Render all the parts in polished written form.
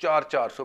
400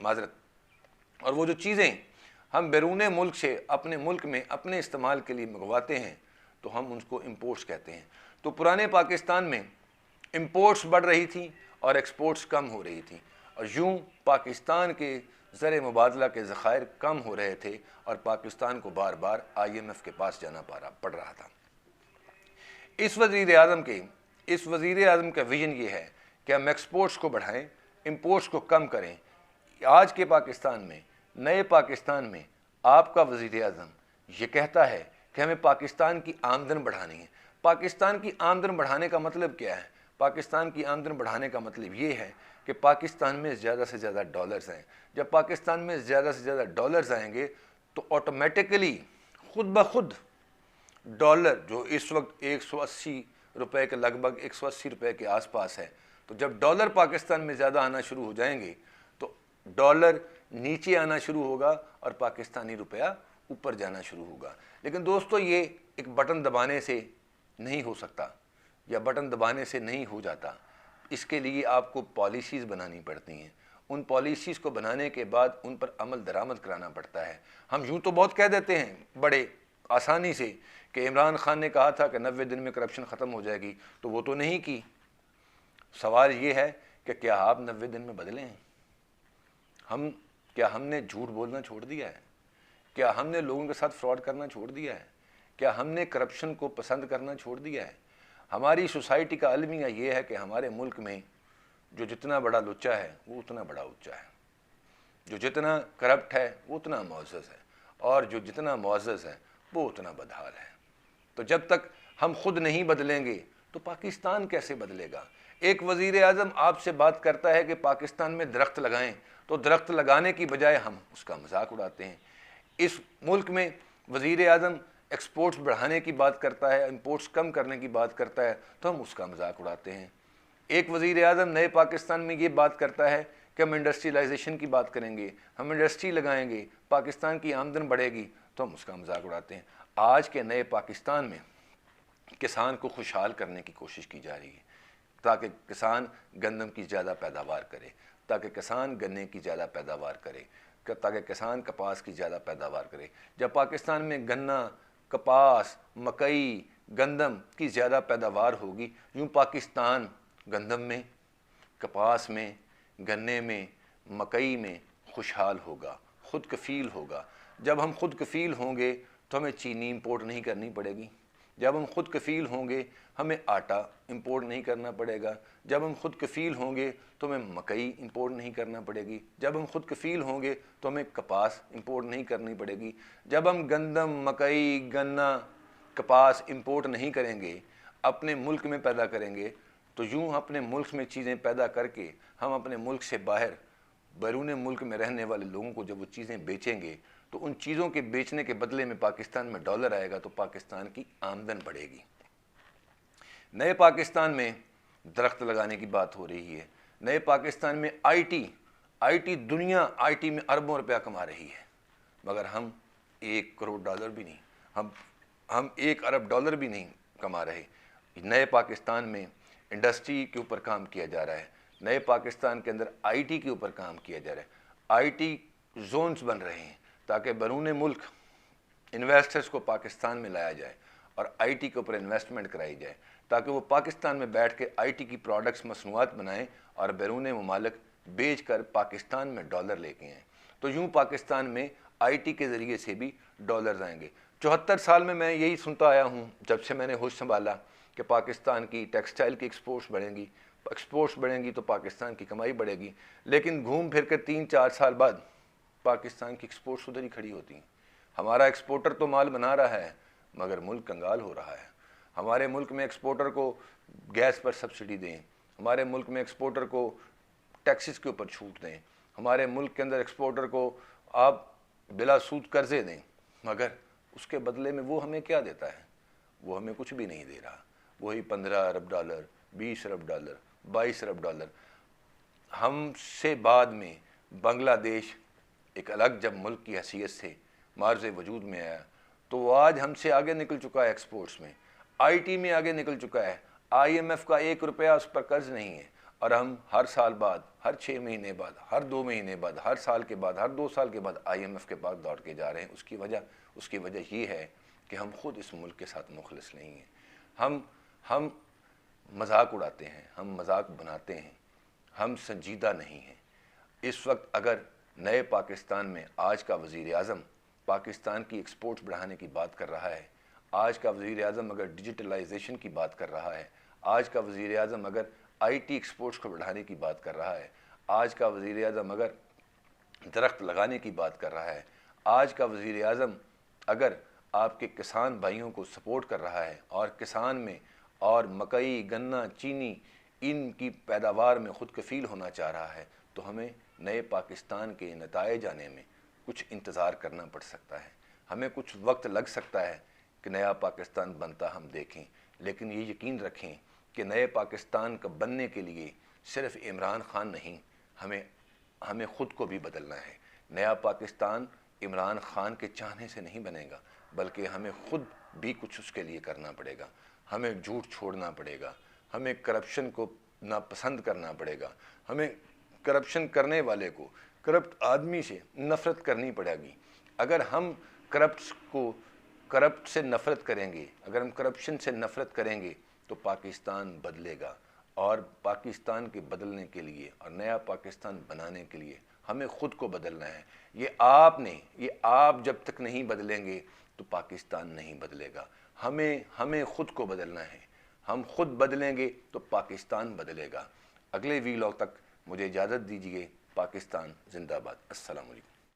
معذرت، اور وہ جو چیزیں ہم بیرون ملک سے اپنے ملک میں اپنے استعمال کے لیے منگواتے ہیں تو ہم ان کو امپورٹس کہتے ہیں۔ تو پرانے پاکستان میں امپورٹس بڑھ رہی تھیں اور ایکسپورٹس کم ہو رہی تھیں، اور یوں پاکستان کے زر مبادلہ کے ذخائر کم ہو رہے تھے اور پاکستان کو بار بار IMF کے پاس جانا پڑ رہا تھا۔ اس وزیر اعظم کا ویژن یہ ہے کہ ہم ایکسپورٹس کو بڑھائیں، امپورٹس کو کم کریں۔ آج کے پاکستان میں، نئے پاکستان میں آپ کا وزیر اعظم یہ کہتا ہے کہ ہمیں پاکستان کی آمدن بڑھانی ہے۔ پاکستان کی آمدن بڑھانے کا مطلب کیا ہے؟ پاکستان کی آمدن بڑھانے کا مطلب یہ ہے کہ پاکستان میں زیادہ سے زیادہ ڈالرز آئیں۔ جب پاکستان میں زیادہ سے زیادہ ڈالرز آئیں گے تو آٹومیٹکلی خود بخود ڈالر جو اس وقت 180 روپے کے لگ بھگ 180 روپے کے آس پاس ہے، تو جب ڈالر پاکستان میں زیادہ آنا شروع ہو جائیں گے تو ڈالر نیچے آنا شروع ہوگا اور پاکستانی روپیہ اوپر جانا شروع ہوگا۔ لیکن دوستو یہ ایک بٹن دبانے سے نہیں ہو سکتا یا بٹن دبانے سے نہیں ہو جاتا، اس کے لیے آپ کو پالیسیز بنانی پڑتی ہیں۔ ان پالیسیز کو بنانے کے بعد ان پر عمل درآمد کرانا پڑتا ہے۔ ہم یوں تو بہت کہہ دیتے ہیں بڑے آسانی سے کہ عمران خان نے کہا تھا کہ 90 دن میں کرپشن ختم ہو جائے گی، تو وہ تو نہیں کی۔ سوال یہ ہے کہ کیا آپ 90 دن میں بدلے ہیں؟ کیا ہم نے جھوٹ بولنا چھوڑ دیا ہے؟ کیا ہم نے لوگوں کے ساتھ فراڈ کرنا چھوڑ دیا ہے؟ کیا ہم نے کرپشن کو پسند کرنا چھوڑ دیا ہے؟ ہماری سوسائٹی کا المیہ یہ ہے کہ ہمارے ملک میں جو جتنا بڑا لچا ہے وہ اتنا بڑا اونچا ہے، جو جتنا کرپٹ ہے وہ اتنا معزز ہے، اور جو جتنا معزز ہے وہ اتنا بدحال ہے۔ تو جب تک ہم خود نہیں بدلیں گے تو پاکستان کیسے بدلے گا؟ ایک وزیر اعظم آپ سے بات کرتا ہے کہ پاکستان میں درخت لگائیں، تو درخت لگانے کی بجائے ہم اس کا مذاق اڑاتے ہیں۔ اس ملک میں وزیر اعظم ایکسپورٹس بڑھانے کی بات کرتا ہے، امپورٹس کم کرنے کی بات کرتا ہے تو ہم اس کا مذاق اڑاتے ہیں۔ ایک وزیر اعظم نئے پاکستان میں یہ بات کرتا ہے کہ ہم انڈسٹریلائزیشن کی بات کریں گے، ہم انڈسٹری لگائیں گے، پاکستان کی آمدن بڑھے گی، تو ہم اس کا مذاق اڑاتے ہیں۔ آج کے نئے پاکستان میں کسان کو خوشحال کرنے کی کوشش کی جا رہی ہے تاکہ کسان گندم کی زیادہ پیداوار کرے، تاکہ کسان گنے کی زیادہ پیداوار کرے، تاکہ کسان کپاس کی زیادہ پیداوار کرے۔ جب پاکستان میں گنا، کپاس، مکئی، گندم کی زیادہ پیداوار ہوگی، یوں پاکستان گندم میں، کپاس میں، گنے میں، مکئی میں خوشحال ہوگا، خود کفیل ہوگا۔ جب ہم خود کفیل ہوں گے تو ہمیں چینی امپورٹ نہیں کرنی پڑے گی۔ جب ہم خود کفیل ہوں گے ہمیں آٹا امپورٹ نہیں کرنا پڑے گا۔ جب ہم خود کفیل ہوں گے تو ہمیں مکئی امپورٹ نہیں کرنا پڑے گی۔ جب ہم خود کفیل ہوں گے تو ہمیں کپاس امپورٹ نہیں کرنی پڑے گی۔ جب ہم گندم، مکئی، گنا، کپاس امپورٹ نہیں کریں گے، اپنے ملک میں پیدا کریں گے، تو یوں اپنے ملک میں چیزیں پیدا کر کے ہم اپنے ملک سے باہر بیرون ملک میں رہنے والے لوگوں کو جب وہ چیزیں بیچیں گے تو ان چیزوں کے بیچنے کے بدلے میں پاکستان میں ڈالر آئے گا، تو پاکستان کی آمدن بڑھے گی۔ نئے پاکستان میں درخت لگانے کی بات ہو رہی ہے۔ نئے پاکستان میں آئی ٹی دنیا آئی ٹی میں اربوں روپیہ کما رہی ہے، مگر ہم 1 کروڑ ڈالر بھی نہیں، ہم 1 ارب ڈالر بھی نہیں کما رہے۔ نئے پاکستان میں انڈسٹری کے اوپر کام کیا جا رہا ہے، نئے پاکستان کے اندر آئی ٹی کے اوپر کام کیا جا رہا ہے۔ آئی ٹی زونز بن رہے ہیں تاکہ بیرون ملک انویسٹرز کو پاکستان میں لایا جائے اور آئی ٹی کے اوپر انویسٹمنٹ کرائی جائے، تاکہ وہ پاکستان میں بیٹھ کے آئی ٹی کی پروڈکٹس، مصنوعات بنائیں اور بیرون ممالک بیچ کر پاکستان میں ڈالر لے کے آئیں۔ تو یوں پاکستان میں آئی ٹی کے ذریعے سے بھی ڈالرز آئیں گے۔ 74 سال میں یہی سنتا آیا ہوں جب سے میں نے ہوش سنبھالا کہ پاکستان کی ٹیکسٹائل کی ایکسپورٹس بڑھیں گی تو پاکستان کی کمائی بڑھے گی، لیکن گھوم پھر کے 3-4 سال بعد پاکستان کی ایکسپورٹس ادھر ہی کھڑی ہوتی ہیں۔ ہمارا ایکسپورٹر تو مال بنا رہا ہے مگر ملک کنگال ہو رہا ہے۔ ہمارے ملک میں ایکسپورٹر کو گیس پر سبسڈی دیں، ہمارے ملک میں ایکسپورٹر کو ٹیکسز کے اوپر چھوٹ دیں، ہمارے ملک کے اندر ایکسپورٹر کو آپ بلا سود قرضے دیں، مگر اس کے بدلے میں وہ ہمیں کیا دیتا ہے؟ وہ ہمیں کچھ بھی نہیں دے رہا۔ وہی 15 ارب ڈالر، 20 ارب ڈالر، 22 ارب ڈالر۔ ہم سے بعد میں بنگلہ دیش ایک الگ جب ملک کی حیثیت سے معرض وجود میں آیا تو وہ آج ہم سے آگے نکل چکا ہے، ایکسپورٹس میں، آئی ٹی میں آگے نکل چکا ہے۔ IMF کا 1 روپیہ اس پر قرض نہیں ہے۔ اور ہم ہر سال بعد، ہر 6 مہینے بعد، ہر 2 مہینے بعد، ہر سال کے بعد، ہر 2 سال کے بعد IMF کے پاس دوڑ کے جا رہے ہیں۔ اس کی وجہ یہ ہے کہ ہم خود اس ملک کے ساتھ مخلص نہیں ہیں۔ ہم مذاق اڑاتے ہیں، ہم مذاق بناتے ہیں، ہم سنجیدہ نہیں ہیں۔ اس وقت اگر نئے پاکستان میں آج کا وزیر اعظم پاکستان کی ایکسپورٹس بڑھانے کی بات کر رہا ہے، آج کا وزیر اعظم اگر ڈیجیٹلائزیشن کی بات کر رہا ہے، آج کا وزیر اعظم اگر IT ایکسپورٹس کو بڑھانے کی بات کر رہا ہے، آج کا وزیر اعظم اگر درخت لگانے کی بات کر رہا ہے، آج کا وزیر اعظم اگر آپ کے کسان بھائیوں کو سپورٹ کر رہا ہے اور کسان میں اور مکئی، گنا، چینی ان کی پیداوار میں خود کفیل ہونا چاہ رہا ہے، تو ہمیں نئے پاکستان کے نتائج آنے میں کچھ انتظار کرنا پڑ سکتا ہے، ہمیں کچھ وقت لگ سکتا ہے کہ نیا پاکستان بنتا ہم دیکھیں۔ لیکن یہ یقین رکھیں کہ نئے پاکستان کا بننے کے لیے صرف عمران خان نہیں، ہمیں خود کو بھی بدلنا ہے۔ نیا پاکستان عمران خان کے چاہنے سے نہیں بنے گا، بلکہ ہمیں خود بھی کچھ اس کے لیے کرنا پڑے گا۔ ہمیں جھوٹ چھوڑنا پڑے گا، ہمیں کرپشن کو ناپسند کرنا پڑے گا، ہمیں کرپشن کرنے والے کو، کرپٹ آدمی سے نفرت کرنی پڑے گی۔ اگر ہم کرپٹ سے نفرت کریں گے، اگر ہم کرپشن سے نفرت کریں گے تو پاکستان بدلے گا، اور پاکستان کے بدلنے کے لیے اور نیا پاکستان بنانے کے لیے ہمیں خود کو بدلنا ہے۔ یہ آپ جب تک نہیں بدلیں گے تو پاکستان نہیں بدلے گا۔ ہمیں خود کو بدلنا ہے، ہم خود بدلیں گے تو پاکستان بدلے گا۔ اگلے ویلاگ تک مجھے اجازت دیجیے۔ پاکستان زندہ باد۔ السلام علیکم۔